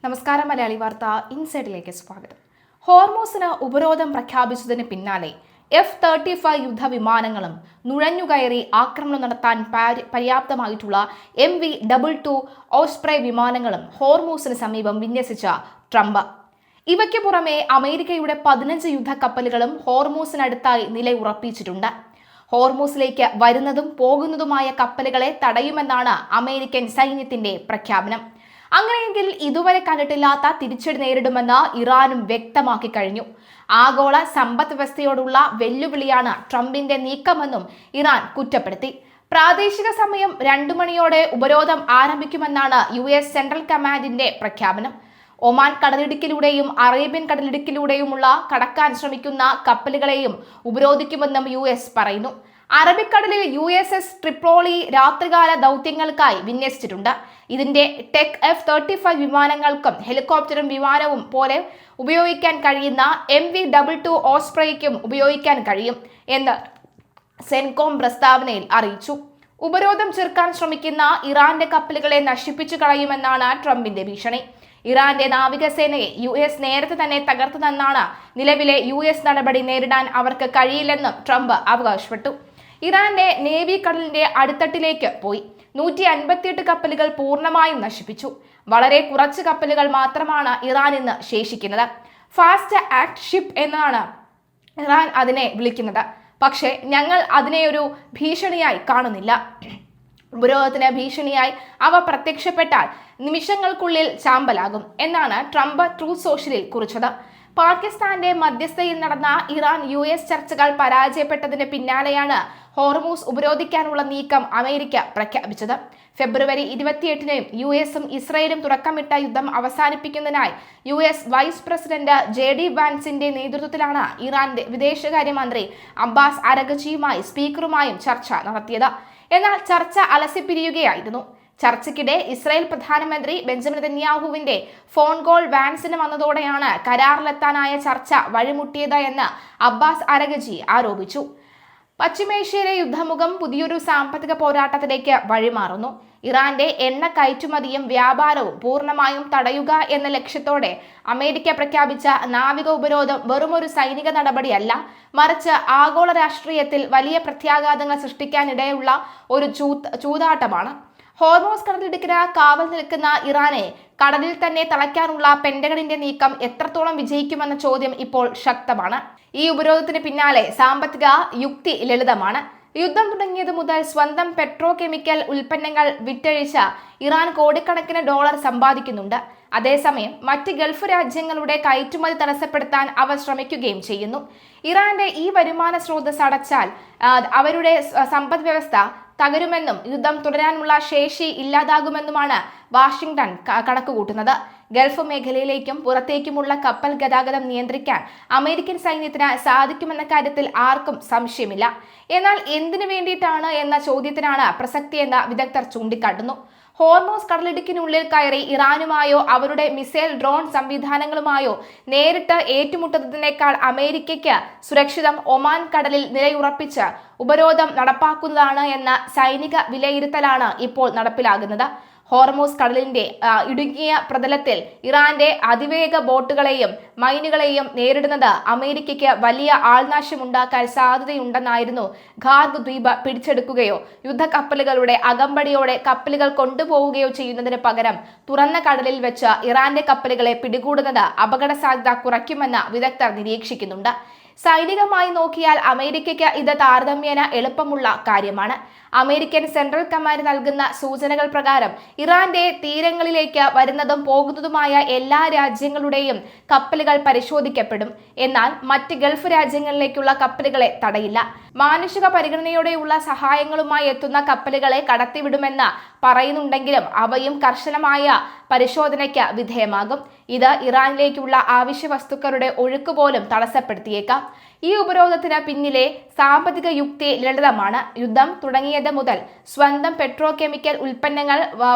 നമസ്കാരം. മലയാളി വാർത്ത ഇൻസൈഡിലേക്ക് സ്വാഗതം. ഹോർമൂസിന് ഉപരോധം പ്രഖ്യാപിച്ചതിന് പിന്നാലെ F-35 യുദ്ധവിമാനങ്ങളും നുഴഞ്ഞുകയറി ആക്രമണം നടത്താൻ പര്യാപ്തമായിട്ടുള്ള MV-22 ഓസ്പ്രേ വിമാനങ്ങളും ഹോർമൂസിന് സമീപം വിന്യസിച്ച ട്രംപ്. ഇവയ്ക്ക് പുറമെ അമേരിക്കയുടെ 15 യുദ്ധക്കപ്പലുകളും ഹോർമൂസിനടുത്തായി നിലയുറപ്പിച്ചിട്ടുണ്ട്. ഹോർമൂസിലേക്ക് വരുന്നതും പോകുന്നതുമായ കപ്പലുകളെ തടയുമെന്നാണ് അമേരിക്കൻ സൈന്യത്തിന്റെ പ്രഖ്യാപനം. അങ്ങനെയെങ്കിൽ ഇതുവരെ കണ്ടിട്ടില്ലാത്ത തിരിച്ചടി നേരിടുമെന്ന് ഇറാനും വ്യക്തമാക്കി കഴിഞ്ഞു. ആഗോള സമ്പദ് വ്യവസ്ഥയോടുള്ള വെല്ലുവിളിയാണ് ട്രംപിന്റെ നീക്കമെന്നും ഇറാൻ കുറ്റപ്പെടുത്തി. പ്രാദേശിക സമയം 2 മണിയോടെ ഉപരോധം ആരംഭിക്കുമെന്നാണ് US സെൻട്രൽ കമാൻഡിന്റെ പ്രഖ്യാപനം. ഒമാൻ കടലിടുക്കിലൂടെയും അറേബ്യൻ കടലിടുക്കിലൂടെയുമുള്ള കടക്കാൻ ശ്രമിക്കുന്ന കപ്പലുകളെയും ഉപരോധിക്കുമെന്നും US പറയുന്നു. അറബിക്കടലിൽ USS ട്രിപ്പോളി രാത്രികാല ദൗത്യങ്ങൾക്കായി വിന്യസിച്ചിട്ടുണ്ട്. ഇതിന്റെ ടെക് F-35 വിമാനങ്ങൾക്കും ഹെലികോപ്റ്ററും വിമാനവും പോലെ ഉപയോഗിക്കാൻ കഴിയുന്ന MV-22 ഓസ്പ്രേയ്ക്കും ഉപയോഗിക്കാൻ കഴിയും എന്ന് സെൻകോം പ്രസ്താവനയിൽ അറിയിച്ചു. ഉപരോധം ചെറുക്കാൻ ശ്രമിക്കുന്ന ഇറാന്റെ കപ്പലുകളെ നശിപ്പിച്ചു കളയുമെന്നാണ് ട്രംപിന്റെ ഭീഷണി. ഇറാന്റെ നാവികസേനയെ US നേരത്തെ തന്നെ തകർത്തതെന്നാണ് നിലവിലെ US നടപടി നേരിടാൻ അവർക്ക് കഴിയില്ലെന്നും ട്രംപ് അവകാശപ്പെട്ടു. ഇറാന്റെ നേവി കടലിന്റെ അടിത്തട്ടിലേക്ക് പോയി. 158 കപ്പലുകൾ പൂർണ്ണമായും നശിപ്പിച്ചു. വളരെ കുറച്ച് കപ്പലുകൾ മാത്രമാണ് ഇറാൻ ഇന്ന് ശേഷിക്കുന്നത്. ഫാസ്റ്റ് ആക്ട് ഷിപ്പ് എന്നാണ് ഇറാൻ അതിനെ വിളിക്കുന്നത്. പക്ഷേ ഞങ്ങൾ അതിനെ ഒരു ഭീഷണിയായി കാണുന്നില്ല. ഉപരോധത്തിന് ഭീഷണിയായി അവ പ്രത്യക്ഷപ്പെട്ടാൽ നിമിഷങ്ങൾക്കുള്ളിൽ ചാമ്പലാകും എന്നാണ് ട്രംപ് ട്രൂത്ത് സോഷ്യലിൽ കുറിച്ചത്. പാകിസ്ഥാന്റെ മധ്യസ്ഥയിൽ നടന്ന ഇറാൻ US ചർച്ചകൾ പരാജയപ്പെട്ടതിന് പിന്നാലെയാണ് ഹോർമൂസ് ഉപരോധിക്കാനുള്ള നീക്കം അമേരിക്ക പ്രഖ്യാപിച്ചത്. ഫെബ്രുവരി 28-ന് USഉം ഇസ്രയേലും തുടക്കമിട്ട യുദ്ധം അവസാനിപ്പിക്കുന്നതിനായി US വൈസ് പ്രസിഡന്റ് JD വാൻസിന്റെ നേതൃത്വത്തിലാണ് ഇറാന്റെ വിദേശകാര്യമന്ത്രി അബ്ബാസ് അരഗച്ചിയുമായി സ്പീക്കറുമായും ചർച്ച നടത്തിയത്. എന്നാൽ ചർച്ച അലസിപ്പിരിയുകയായിരുന്നു. ചർച്ചയ്ക്കിടെ ഇസ്രായേൽ പ്രധാനമന്ത്രി ബെഞ്ചമിൻ നെതന്യാഹുവിന്റെ ഫോൺ കോൾ വാൻസിന് വന്നതോടെയാണ് കരാറിലെത്താനായ ചർച്ച വഴിമുട്ടിയത് എന്ന് അബ്ബാസ് അരഗച്ചി ആരോപിച്ചു. പശ്ചിമേഷ്യയിലെ യുദ്ധമുഖം പുതിയൊരു സാമ്പത്തിക പോരാട്ടത്തിലേക്ക് വഴിമാറുന്നു. ഇറാന്റെ എണ്ണ കയറ്റുമതിയും വ്യാപാരവും പൂർണ്ണമായും തടയുക എന്ന ലക്ഷ്യത്തോടെ അമേരിക്ക പ്രഖ്യാപിച്ച നാവിക ഉപരോധം വെറുമൊരു സൈനിക നടപടിയല്ല, മറിച്ച് ആഗോള രാഷ്ട്രീയത്തിൽ വലിയ പ്രത്യാഘാതങ്ങൾ സൃഷ്ടിക്കാനിടയുള്ള ഒരു ചൂതാട്ടമാണ്. ഹോർമൂസ് കടലിടുക്കിന് കാവൽ നിൽക്കുന്ന ഇറാനെ കടലിൽ തന്നെ തളയ്ക്കാനുള്ള പെന്റഗണിന്റെ നീക്കം എത്രത്തോളം വിജയിക്കുമെന്ന ചോദ്യം ഇപ്പോൾ ശക്തമാണ്. ഈ ഉപരോധത്തിന് പിന്നാലെ സാമ്പത്തിക യുക്തി ലളിതമാണ്. യുദ്ധം തുടങ്ങിയത് മുതൽ സ്വന്തം പെട്രോ കെമിക്കൽ ഉൽപ്പന്നങ്ങൾ വിറ്റഴിച്ച ഇറാൻ കോടിക്കണക്കിന് ഡോളർ സമ്പാദിക്കുന്നുണ്ട്. അതേസമയം മറ്റ് ഗൾഫ് രാജ്യങ്ങളുടെ കയറ്റുമതി തടസ്സപ്പെടുത്താൻ അവർ ശ്രമിക്കുകയും ചെയ്യുന്നു. ഇറാന്റെ ഈ വരുമാന സ്രോതസ് അടച്ചാൽ അവരുടെ സമ്പദ് വ്യവസ്ഥ തകരുമെന്നും യുദ്ധം തുടരാനുള്ള ശേഷി ഇല്ലാതാകുമെന്നുമാണ് വാഷിംഗ്ടൺ കണക്കുകൂട്ടുന്നത്. ഗൾഫ് മേഖലയിലേക്കും പുറത്തേക്കുമുള്ള കപ്പൽ ഗതാഗതം നിയന്ത്രിക്കാൻ അമേരിക്കൻ സൈന്യത്തിന് സാധിക്കുമെന്ന കാര്യത്തിൽ ആർക്കും സംശയമില്ല. എന്നാൽ എന്തിനു വേണ്ടിയിട്ടാണ് എന്ന ചോദ്യത്തിനാണ് പ്രസക്തിയെന്ന് വിദഗ്ധർ ചൂണ്ടിക്കാട്ടുന്നു. ഹോർമൂസ് കടലിടുക്കിനുള്ളിൽ കയറി ഇറാനുമായോ അവരുടെ മിസൈൽ ഡ്രോൺ സംവിധാനങ്ങളുമായോ നേരിട്ട് ഏറ്റുമുട്ടുന്നതിനേക്കാൾ അമേരിക്കയ്ക്ക് സുരക്ഷിതം ഒമാൻ കടലിൽ നിലയുറപ്പിച്ച് ഉപരോധം നടപ്പാക്കുന്നതാണ് എന്ന സൈനിക വിലയിരുത്തലാണ് ഇപ്പോൾ നടപ്പിലാകുന്നത്. ഹോർമൂസ് കടലിന്റെ ഇടുങ്ങിയ പ്രതലത്തിൽ ഇറാന്റെ അതിവേഗ ബോട്ടുകളെയും മൈനുകളെയും നേരിടുന്നത് അമേരിക്കയ്ക്ക് വലിയ ആൾനാശമുണ്ടാക്കാൻ സാധ്യതയുണ്ടെന്നായിരുന്നു ഖാർഗ് ദ്വീപ് പിടിച്ചെടുക്കുകയോ യുദ്ധക്കപ്പലുകളുടെ അകമ്പടിയോടെ കപ്പലുകൾ കൊണ്ടുപോവുകയോ ചെയ്യുന്നതിന് പകരം തുറന്ന കടലിൽ വെച്ച് ഇറാന്റെ കപ്പലുകളെ പിടികൂടുന്നത് അപകട സാധ്യത കുറയ്ക്കുമെന്ന് വിദഗ്ധർ നിരീക്ഷിക്കുന്നുണ്ട്. സൈനികമായി നോക്കിയാൽ അമേരിക്കയ്ക്ക് ഇത് താരതമ്യേന എളുപ്പമുള്ള കാര്യമാണ്. അമേരിക്കൻ സെൻട്രൽ കമാൻഡ് നൽകുന്ന സൂചനകൾ പ്രകാരം ഇറാന്റെ തീരങ്ങളിലേക്ക് വരുന്നതും പോകുന്നതുമായ എല്ലാ രാജ്യങ്ങളുടെയും കപ്പലുകൾ പരിശോധിക്കപ്പെടും. എന്നാൽ മറ്റ് ഗൾഫ് രാജ്യങ്ങളിലേക്കുള്ള കപ്പലുകളെ തടയില്ല. മാനുഷിക പരിഗണനയോടെയുള്ള സഹായങ്ങളുമായി എത്തുന്ന കപ്പലുകളെ കടത്തിവിടുമെന്ന് പറയുന്നുണ്ടെങ്കിലും അവയും കർശനമായ പരിശോധനയ്ക്ക് വിധേയമാകും. ഇത് ഇറാനിലേക്കുള്ള ആവശ്യ വസ്തുക്കളുടെ ഒഴുക്ക് പോലും തടസ്സപ്പെടുത്തിയേക്കാം. ഈ ഉപരോധത്തിന് പിന്നിലെ സാമ്പത്തിക യുക്തി ലളിതമാണ്. യുദ്ധം തുടങ്ങിയത് മുതൽ സ്വന്തം പെട്രോ കെമിക്കൽ ഉൽപ്പന്നങ്ങൾ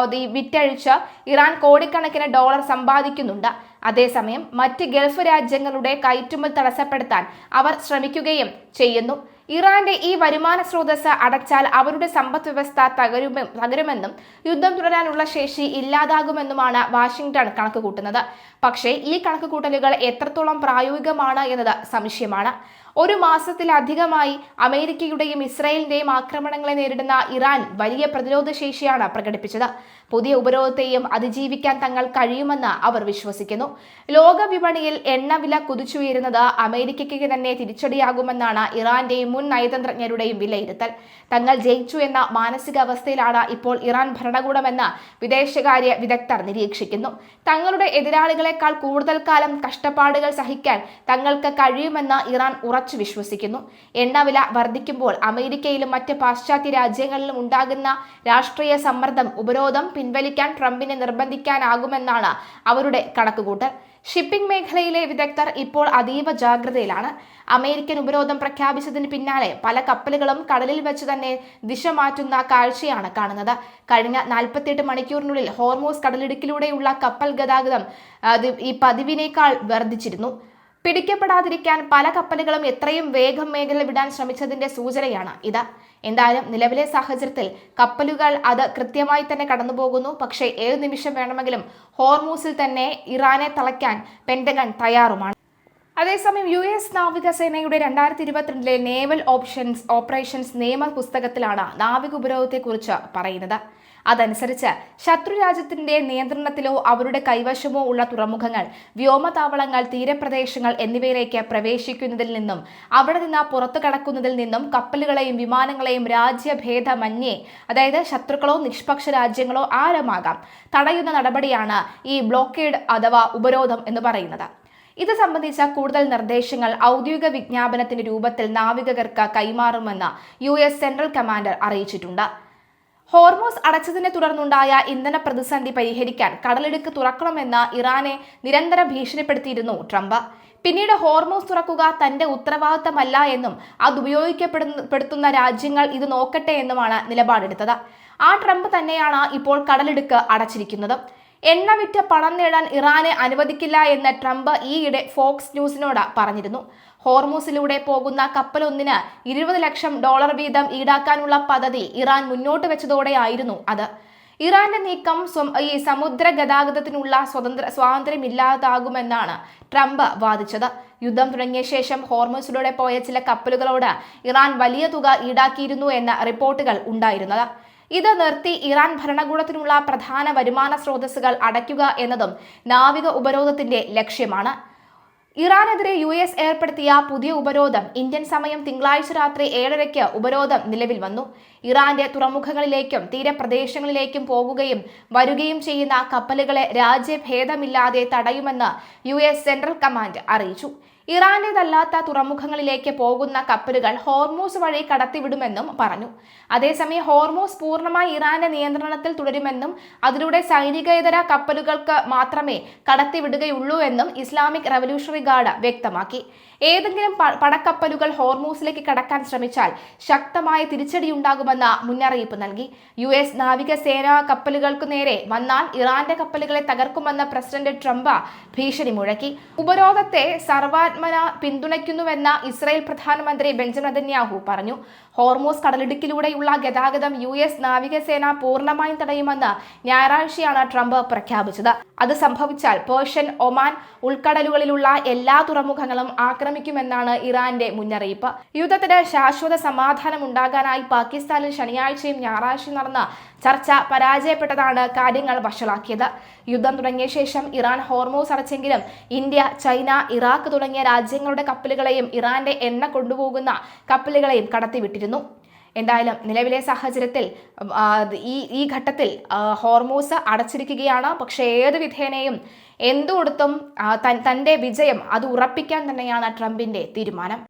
വിറ്റഴിച്ച് ഇറാൻ കോടിക്കണക്കിന് ഡോളർ സമ്പാദിക്കുന്നുണ്ട്. അതേസമയം മറ്റ് ഗൾഫ് രാജ്യങ്ങളുടെ കയറ്റുമതി തടസ്സപ്പെടുത്താൻ അവർ ശ്രമിക്കുകയും ചെയ്യുന്നു. ഇറാന്റെ ഈ വരുമാന സ്രോതസ് അടച്ചാൽ അവരുടെ സമ്പദ് വ്യവസ്ഥ തകരുമെന്നും യുദ്ധം തുടരാനുള്ള ശേഷി ഇല്ലാതാകുമെന്നുമാണ് വാഷിംഗ്ടൺ കണക്കുകൂട്ടുന്നത്. പക്ഷേ ഈ കണക്കുകൂട്ടലുകൾ എത്രത്തോളം പ്രായോഗികമാണ് എന്നത് സംശയമാണ്. ഒരു മാസത്തിലധികമായി അമേരിക്കയുടെയും ഇസ്രായേലിന്റെയും ആക്രമണങ്ങളെ നേരിടുന്ന ഇറാൻ വലിയ പ്രതിരോധ ശേഷിയാണ് പ്രകടിപ്പിച്ചത്. പുതിയ ഉപരോധത്തെയും അതിജീവിക്കാൻ തങ്ങൾ കഴിയുമെന്ന് അവർ വിശ്വസിക്കുന്നു. ലോക വിപണിയിൽ എണ്ണവില കുതിച്ചുയരുന്നത് അമേരിക്കയ്ക്ക് തന്നെ തിരിച്ചടിയാകുമെന്നാണ് ഇറാന്റെയും മുൻ നയതന്ത്രജ്ഞരുടെയും വിലയിരുത്തൽ. തങ്ങൾ ജയിച്ചു എന്ന മാനസികാവസ്ഥയിലാണ് ഇപ്പോൾ ഇറാൻ ഭരണകൂടമെന്ന് വിദേശകാര്യ വിദഗ്ധർ നിരീക്ഷിക്കുന്നു. തങ്ങളുടെ എതിരാളികളെക്കാൾ കൂടുതൽ കാലം കഷ്ടപ്പാടുകൾ സഹിക്കാൻ തങ്ങൾക്ക് കഴിയുമെന്ന് ഇറാൻ ഉറച്ചു വിശ്വസിക്കുന്നു. എണ്ണവില വർദ്ധിക്കുമ്പോൾ അമേരിക്കയിലും മറ്റ് പാശ്ചാത്യ രാജ്യങ്ങളിലും ഉണ്ടാകുന്ന രാഷ്ട്രീയ സമ്മർദ്ദം ഉപരോധം പിൻവലിക്കാൻ ട്രംപിനെ നിർബന്ധിക്കാനാകുമെന്നാണ് അവരുടെ കണക്കുകൂട്ടൽ. ഷിപ്പിംഗ് മേഖലയിലെ വിദഗ്ധർ ഇപ്പോൾ അതീവ ജാഗ്രതയിലാണ്. അമേരിക്കൻ ഉപരോധം പ്രഖ്യാപിച്ചതിന് പിന്നാലെ പല കപ്പലുകളും കടലിൽ വെച്ച് തന്നെ ദിശ മാറ്റുന്ന കാഴ്ചയാണ് കാണുന്നത്. കഴിഞ്ഞ 48 മണിക്കൂറിനുള്ളിൽ ഹോർമൂസ് കടലിടുക്കിലൂടെയുള്ള കപ്പൽ ഗതാഗതം ഈ പതിവിനേക്കാൾ വർദ്ധിച്ചിരുന്നു. പിടിക്കപ്പെടാതിരിക്കാൻ പല കപ്പലുകളും എത്രയും വേഗം മേഖല വിടാൻ ശ്രമിച്ചതിന്റെ സൂചനയാണ് ഇത്. എന്തായാലും നിലവിലെ സാഹചര്യത്തിൽ കപ്പലുകൾ അത് കൃത്യമായി തന്നെ കടന്നുപോകുന്നു. പക്ഷേ ഏത് നിമിഷം വേണമെങ്കിലും ഹോർമൂസിൽ തന്നെ ഇറാനെ തളയ്ക്കാൻ പെന്റഗൺ തയ്യാറുമാണ്. അതേസമയം US നാവികസേനയുടെ 2022 നേവൽ ഓപ്പറേഷൻസ് നിയമ പുസ്തകത്തിലാണ് നാവിക ഉപരോധത്തെക്കുറിച്ച് പറയുന്നത്. അതനുസരിച്ച് ശത്രുരാജ്യത്തിന്റെ നിയന്ത്രണത്തിലോ അവരുടെ കൈവശമോ ഉള്ള തുറമുഖങ്ങൾ, വ്യോമതാവളങ്ങൾ, തീരപ്രദേശങ്ങൾ എന്നിവയിലേക്ക് പ്രവേശിക്കുന്നതിൽ നിന്നും അവിടെ നിന്ന് പുറത്തു കടക്കുന്നതിൽ നിന്നും കപ്പലുകളെയും വിമാനങ്ങളെയും രാജ്യഭേദമന്യേ, അതായത് ശത്രുക്കളോ നിഷ്പക്ഷ രാജ്യങ്ങളോ ആരുമാകാം, തടയുന്ന നടപടിയാണ് ഈ ബ്ലോക്കേഡ് അഥവാ ഉപരോധം എന്ന് പറയുന്നത്. ഇത് സംബന്ധിച്ച കൂടുതൽ നിർദ്ദേശങ്ങൾ ഔദ്യോഗിക വിജ്ഞാപനത്തിന്റെ രൂപത്തിൽ നാവികർക്ക് കൈമാറുമെന്ന് US സെൻട്രൽ കമാൻഡർ അറിയിച്ചിട്ടുണ്ട്. ഹോർമൂസ് അടച്ചതിനെ തുടർന്നുണ്ടായ ഇന്ധന പ്രതിസന്ധി പരിഹരിക്കാൻ കടലിടുക്ക് തുറക്കണമെന്ന് ഇറാനെ നിരന്തരം ഭീഷണിപ്പെടുത്തിയിരുന്നു ട്രംപ്. പിന്നീട് ഹോർമൂസ് തുറക്കുക തന്റെ ഉത്തരവാദിത്തമല്ല എന്നും അത് ഉപയോഗിക്കപ്പെടുത്തുന്ന രാജ്യങ്ങൾ ഇത് നോക്കട്ടെ എന്നുമാണ് നിലപാടെടുത്തത്. ആ ട്രംപ് തന്നെയാണ് ഇപ്പോൾ കടലിടുക്ക് അടച്ചിരിക്കുന്നത്. എണ്ണ വിറ്റ് പണം നേടാൻ ഇറാനെ അനുവദിക്കില്ല എന്ന് ട്രംപ് ഈയിടെ ഫോക്സ് ന്യൂസിനോട് പറഞ്ഞിരുന്നു. ഹോർമൂസിലൂടെ പോകുന്ന കപ്പലൊന്നിന് $20 ലക്ഷം വീതം ഈടാക്കാനുള്ള പദ്ധതി ഇറാൻ മുന്നോട്ട് വെച്ചതോടെയായിരുന്നു അത്. ഇറാന്റെ നീക്കം ഈ സമുദ്ര ഗതാഗതത്തിനുള്ള സ്വാതന്ത്ര്യമില്ലാതാകുമെന്നാണ് ട്രംപ് വാദിച്ചത്. യുദ്ധം തുടങ്ങിയ ശേഷം ഹോർമൂസിലൂടെ പോയ ചില കപ്പലുകളോട് ഇറാൻ വലിയ തുക ഈടാക്കിയിരുന്നു എന്ന റിപ്പോർട്ടുകൾ ഉണ്ടായിരുന്നത്. ഇത് നിർത്തി ഇറാൻ ഭരണകൂടത്തിനുള്ള പ്രധാന വരുമാന സ്രോതസ്സുകൾ അടയ്ക്കുക എന്നതും നാവിക ഉപരോധത്തിന്റെ ലക്ഷ്യമാണ്. ഇറാനെതിരെ US ഏർപ്പെടുത്തിയ പുതിയ ഉപരോധം ഇന്ത്യൻ സമയം തിങ്കളാഴ്ച രാത്രി 7:30 ഉപരോധം നിലവിൽ വന്നു. ഇറാന്റെ തുറമുഖങ്ങളിലേക്കും തീരപ്രദേശങ്ങളിലേക്കും പോകുകയും വരികയും ചെയ്യുന്ന കപ്പലുകളെ രാജ്യഭേദമില്ലാതെ തടയുമെന്ന് US സെൻട്രൽ കമാൻഡ് അറിയിച്ചു. ഇറാന്റേതല്ലാത്ത തുറമുഖങ്ങളിലേക്ക് പോകുന്ന കപ്പലുകൾ ഹോർമൂസ് വഴി കടത്തിവിടുമെന്നും പറഞ്ഞു. അതേസമയം ഹോർമൂസ് പൂർണ്ണമായി ഇറാന്റെ നിയന്ത്രണത്തിൽ തുടരുമെന്നും അതിലൂടെ സൈനികേതര കപ്പലുകൾക്ക് മാത്രമേ കടത്തിവിടുകയുള്ളൂ എന്നും ഇസ്ലാമിക് റവല്യൂഷണറി ഗാർഡ് വ്യക്തമാക്കി. ഏതെങ്കിലും പടക്കപ്പലുകൾ ഹോർമൂസിലേക്ക് കടക്കാൻ ശ്രമിച്ചാൽ ശക്തമായ തിരിച്ചടിയുണ്ടാകുമെന്ന് മുന്നറിയിപ്പ് നൽകി. US നാവികസേനാ കപ്പലുകൾക്ക് നേരെ വന്നാൽ ഇറാന്റെ കപ്പലുകളെ തകർക്കുമെന്ന് പ്രസിഡന്റ് ട്രംപ് ഭീഷണി മുഴക്കി. ഉപരോധത്തെ സർവാത്മന പിന്തുണയ്ക്കുന്നുവെന്ന് ഇസ്രായേൽ പ്രധാനമന്ത്രി ബെഞ്ചമിൻ നെതന്യാഹു പറഞ്ഞു. ഹോർമൂസ് കടലിടുക്കിലൂടെയുള്ള ഗതാഗതം US നാവികസേന പൂർണ്ണമായും തടയുമെന്ന് ഞായറാഴ്ചയാണ് ട്രംപ് പ്രഖ്യാപിച്ചത്. അത് സംഭവിച്ചാൽ പേർഷ്യൻ, ഒമാൻ ഉൾക്കടലുകളിലുള്ള എല്ലാ തുറമുഖങ്ങളും ആക്രമിക്കുമെന്നാണ് ഇറാന്റെ മുന്നറിയിപ്പ്. യുദ്ധത്തിന് ശാശ്വത സമാധാനം ഉണ്ടാകാനായി പാകിസ്ഥാനിൽ ശനിയാഴ്ചയും ഞായറാഴ്ചയും നടന്ന ചർച്ച പരാജയപ്പെട്ടതാണ് കാര്യങ്ങൾ വഷളാക്കിയത്. യുദ്ധം തുടങ്ങിയ ശേഷം ഇറാൻ ഹോർമൂസ് അടച്ചെങ്കിലും ഇന്ത്യ, ചൈന, ഇറാഖ് തുടങ്ങിയ രാജ്യങ്ങളുടെ കപ്പലുകളെയും ഇറാന്റെ എണ്ണ കൊണ്ടുപോകുന്ന കപ്പലുകളെയും കടത്തിവിട്ടിരുന്നു. എന്തായാലും നിലവിലെ സാഹചര്യത്തിൽ ഈ ഘട്ടത്തിൽ ഹോർമൂസ് അടച്ചിരിക്കുകയാണ്. പക്ഷേ ഏത് വിധേനയും എന്തുകൊടുത്തും തന്റെ വിജയം അത് ഉറപ്പിക്കാൻ തന്നെയാണ് ട്രംപിന്റെ തീരുമാനം.